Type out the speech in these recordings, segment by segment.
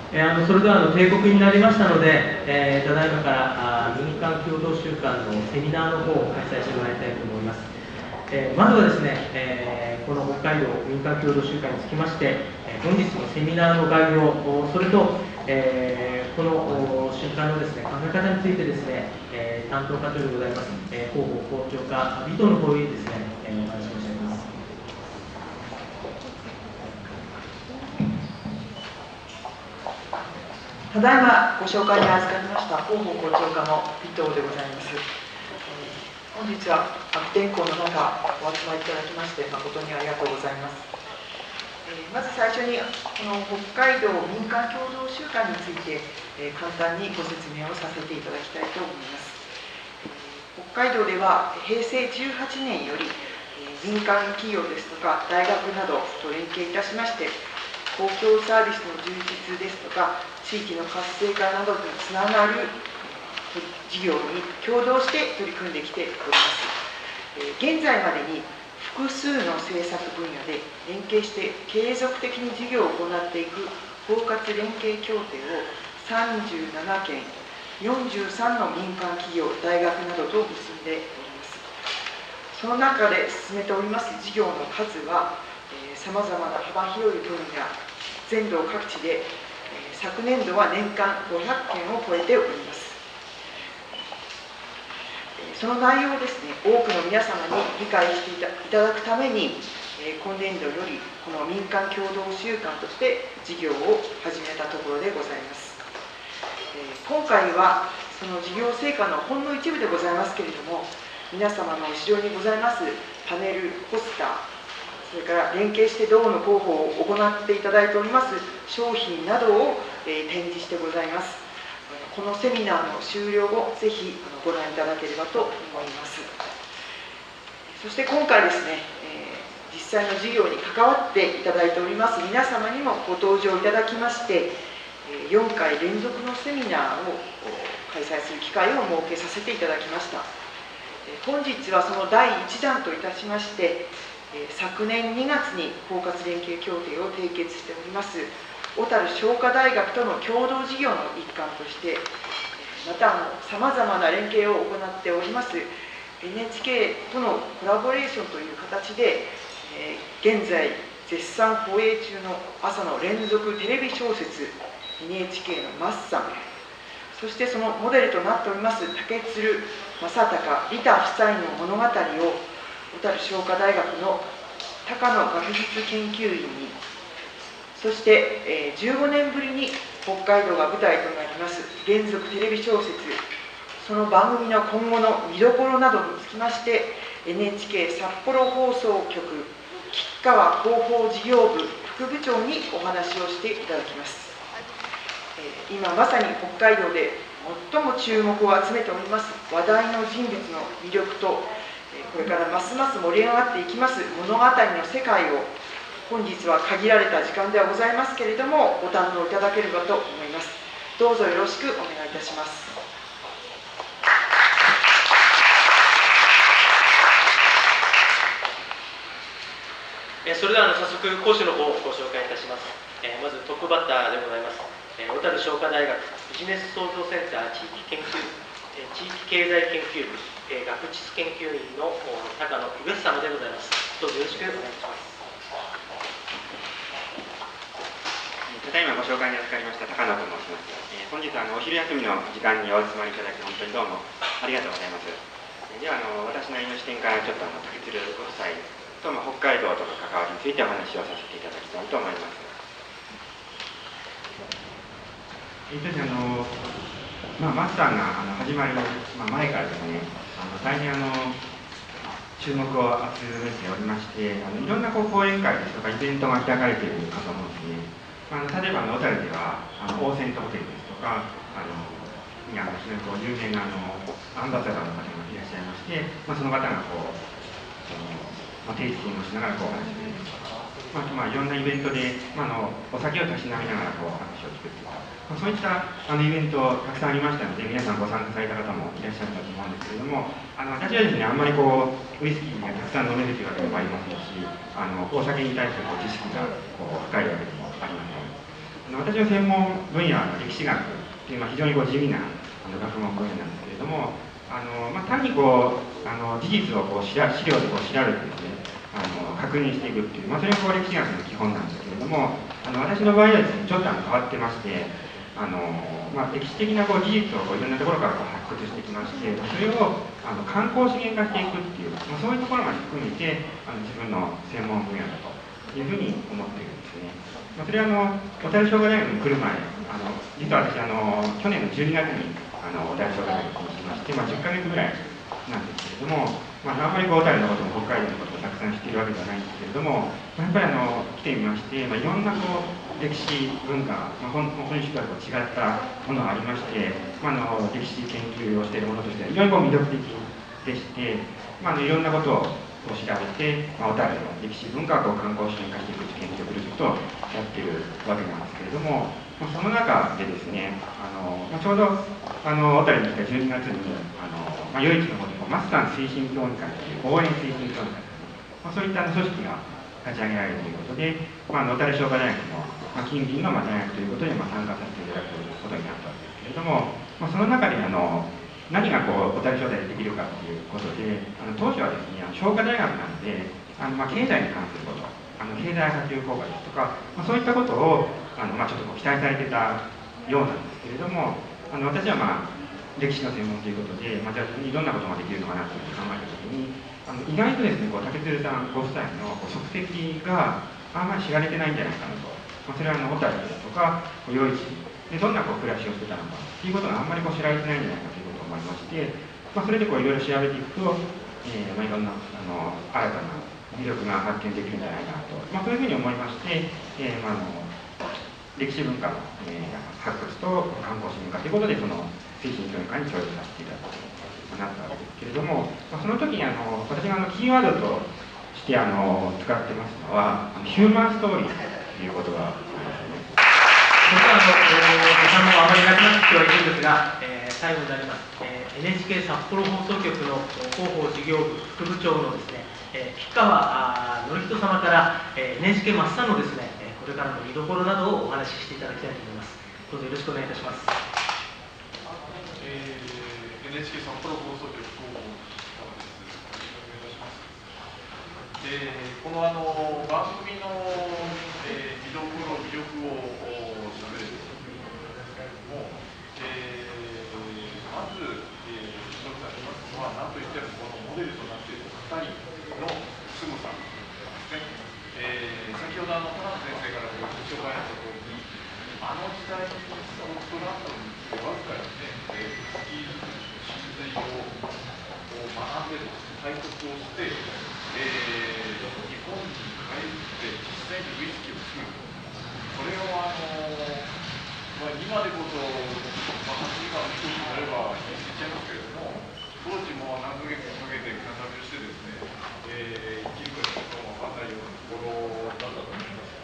それでは定刻になりましたので、ただいまから民間共同週間のセミナーの方を開催してもらいたいと思います。まずはですね、この北海道民間共同集会につきまして、本日のセミナーの概要、それと、この週間のですね、考え方についてですね、担当課長でございます、広報校長課尾藤の方にですね、お話をしています。ただいまご紹介に預かりました広報校長課の尾藤でございます。本日は悪天候の中お集まりいただきまして誠にありがとうございます。まず最初にこの北海道民間共同集会について簡単にご説明をさせていただきたいと思います。北海道では平成18年より民間企業ですとか大学などと連携いたしまして公共サービスの充実ですとか地域の活性化などにつながる事業に共同して取り組んできております。現在までに複数の政策分野で連携して継続的に事業を行っていく包括連携協定を37件、43の民間企業、大学などと結んでおります。その中で進めております事業の数はさまざまな幅広い分野、全道各地で昨年度は年間500件を超えております。その内容をですね、多くの皆様に理解していただくために、今年度よりこの民間共同週間として事業を始めたところでございます。今回はその事業成果のほんの一部でございますけれども、皆様の後ろにございますパネル、ポスター、それから連携して道路の広報を行っていただいております商品などを展示してございます。このセミナーの終了後、ぜひご覧いただければと思います。そして今回ですね、実際の事業に関わっていただいております皆様にもご登場いただきまして、4回連続のセミナーを開催する機会を設けさせていただきました。本日はその第1弾といたしまして、昨年2月に包括連携協定を締結しております小樽商科大学との共同事業の一環として、またさまざまな連携を行っております NHK とのコラボレーションという形で、現在絶賛放映中の朝の連続テレビ小説 NHK のマッサン、そしてそのモデルとなっております竹鶴正隆利他夫妻の物語を小樽商科大学の高野学術研究員に、そして、15年ぶりに北海道が舞台となります連続テレビ小説、その番組の今後の見どころなどにつきまして NHK 札幌放送局吉川広報事業部副部長にお話をしていただきます。今まさに北海道で最も注目を集めております話題の人物の魅力と、これからますます盛り上がっていきます物語の世界を、本日は限られた時間ではございますけれどもご堪能いただければと思います。どうぞよろしくお願いいたします。それでは早速講師の方をご紹介いたします。まずトップバッターでございます、小樽商科大学ビジネス創造センター地域経済研究部学知研究員の高野上様でございます。どうぞよろしくお願いします。ただいまご紹介に預かりました高野と申します。本日お昼休みの時間にお集まりいただき本当にどうもありがとうございます。では私なりの視点からちょっと竹鶴ご夫妻と北海道との関わりについてお話をさせていただきたいと思います。マッサンが始まる前からですね、大変注目を集めておりまして、いろんな講演会ですとかイベントが開かれているかと思うんですね。例えば小樽ではオーセントホテルですとか非常に有名なアンバサダーの方がいらっしゃいまして、その方がテイスティングをしながらお話ししているとか、いろんなイベントで、お酒をたしなみながら話を作っていた、そういったイベントたくさんありましたので、皆さんご参加された方もいらっしゃるかと思うんですけれども、私はですね、あんまりウイスキーがたくさん飲めるというわけでもありませんし、お酒に対する知識が深いわけでもありません。私の専門分野は歴史学という非常に地味な学問分野なんですけれども、単に事実を資料で調べてですね、確認していくっていう、それが歴史学の基本なんですけれども、私の場合はですね、ちょっと変わってまして、歴史的な事実をいろんなところから発掘してきまして、それを観光資源化していくっていう、そういうところまで含めて自分の専門分野だというふうに思っているんですね。それは小樽商科大学に来る前、実は私去年の12月に小樽商科大学に来まして、10ヶ月ぐらいなんですけれども、あんまり小樽のことも北海道のこともたくさん知っているわけではないんですけれども、やっぱり来てみまして、いろんな歴史文化、本当にとは違ったものがありまして、歴史研究をしているものとしては非常に魅力的でして、いろんなことを調べて、小樽の歴史文化を観光資源化していく研究をぐるぐるとやっているわけなんですけれども、その中でですね、ちょうど小樽に来た12月に余市の方でマスター推進協議会という応援推進協議会、そういった組織が立ち上げられるということで、小樽商科大学の近隣の大学ということで参加させていただくことになったんですけれども、その中で何が小樽商大でできるかということで、当初はですね、商科大学なので、経済に関すること、経済波及効果ですとか、そういったことをちょっと期待されてたようなんですけれども、私は歴史の専門ということで、じゃあどんなことができるのかなというふうに考えたときに、意外とですね、竹鶴さんご夫妻の足跡があんまり知られてないんじゃないかなと。それは小樽ですとか、余市でどんな暮らしをしてたのかということがあんまり知られてないんじゃないかということを思いまして、それでいろいろ調べていくと、いろんな新たな魅力が発見できるんじゃないかなと、そういうふうに思いまして、歴史文化の、発掘と観光資源化ということで、推進協議会に協力させていただくことになったわけですけれども、その時に私がキーワードとして使ってますのは、ヒューマンストーリーということがありますね。それでは時間もあまりなくなってきてはいるんですが、最後になります、NHK 札幌放送局の広報事業部副部長のですね、吉川典人様から、NHK マスターのですね、これからの見どころなどをお話ししていただきたいと思います。どうぞよろしくお願いいたします。NHK 札幌放送局広報吉川です。よろしくお願いいたします。この番組の、見どころ、魅力をしゃべるということですけれども、まず、一つありますのは、何といってもこのモデルとなっている2人の凄さですね。先ほど田辺先生からご紹介あったとおりに、時代にスコットランドにわずかにね、スキー作りの真髄を学んで体得をして、日本に帰って実際にウイスキーを作る。これを今でこそ、8時間の飛行機になれば気にしちゃいますけれども、当時も何ヶ月もかけて船旅をしてですね、生きるかどうかも分からないようなところだったと思います。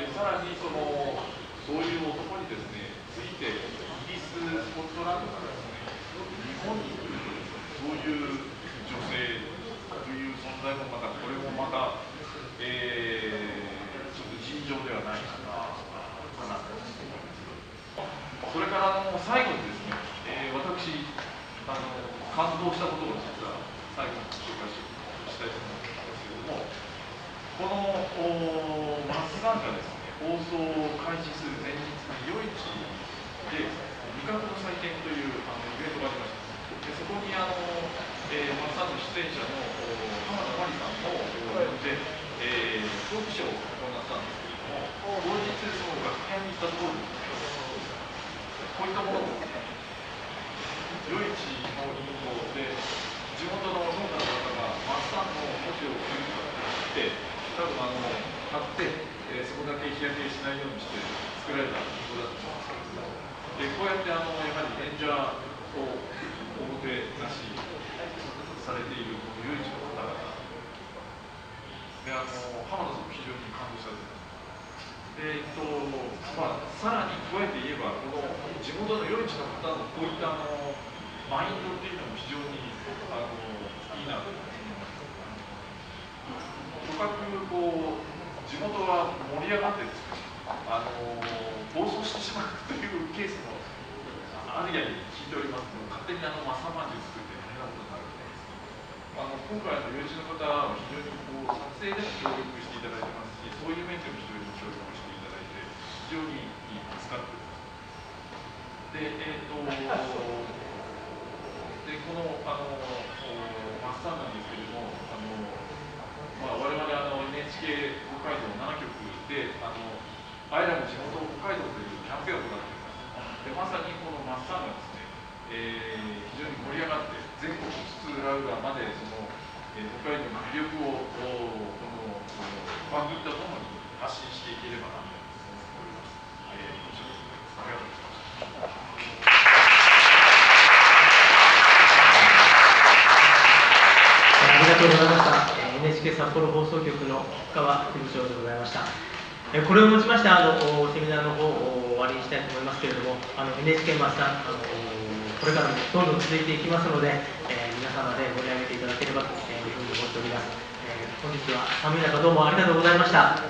でさらにそういう男にですね、ついてイギリス、スコットランドからですね、日本に来るそういう女性という存在もこれもまた、ちょっと尋常ではないかなと思います。それから最後にですね、私感動したことを実は最後に紹介したいと思うんですけれども、このマスガンがですね、放送を開始する前日に夜市で味覚の祭典というイベントがありました。でそこにマスさんの出演者の浜田真理さんを呼んで、トークショーを行ったんですけれども、当日その楽屋に行ったところですね、こういったものですね、夜市のインフォで地元の農家の方がマスさんの文字を送ると言って、多分買って、そこだけ日焼けしないようにして作られたインフォだと思うんですけど、でこうやってやはり演者をおもてなしされているこの夜市の方々で、浜田さんも非常に感動されています。さらに加えて言えば、この地元の夜市の方のこういったマインドっていうのも非常にいいなと思います。とかく地元は盛り上がってですね、暴走してしまうというケースもあるやに聞いておりますので、勝手にマッサマンジュ作って大変なことになるので、今回幼稚の方は非常に撮影でも協力していただいてますし、そういう面でも非常に協力していただいて、非常に助かっております。で、このマッサンなんですけれども、我々NHK 北海道7局でアイラブ地元北海道というキャンペーンを行っております。で、まさにこのマッサンがですね、非常に盛り上がって全国津々浦々まで北海道の魅力をこの番組とともに発信していければなと思っております。ありがとうございます。ありがとうございました。NHK 札幌放送局の川副部長でございました。これをもちましてセミナーの方を終わりにしたいと思いますけれども、NHK マッサンこれからもどんどん続いていきますので、皆様で盛り上げていただければというふうに思っております。本日は寒い中どうもありがとうございました。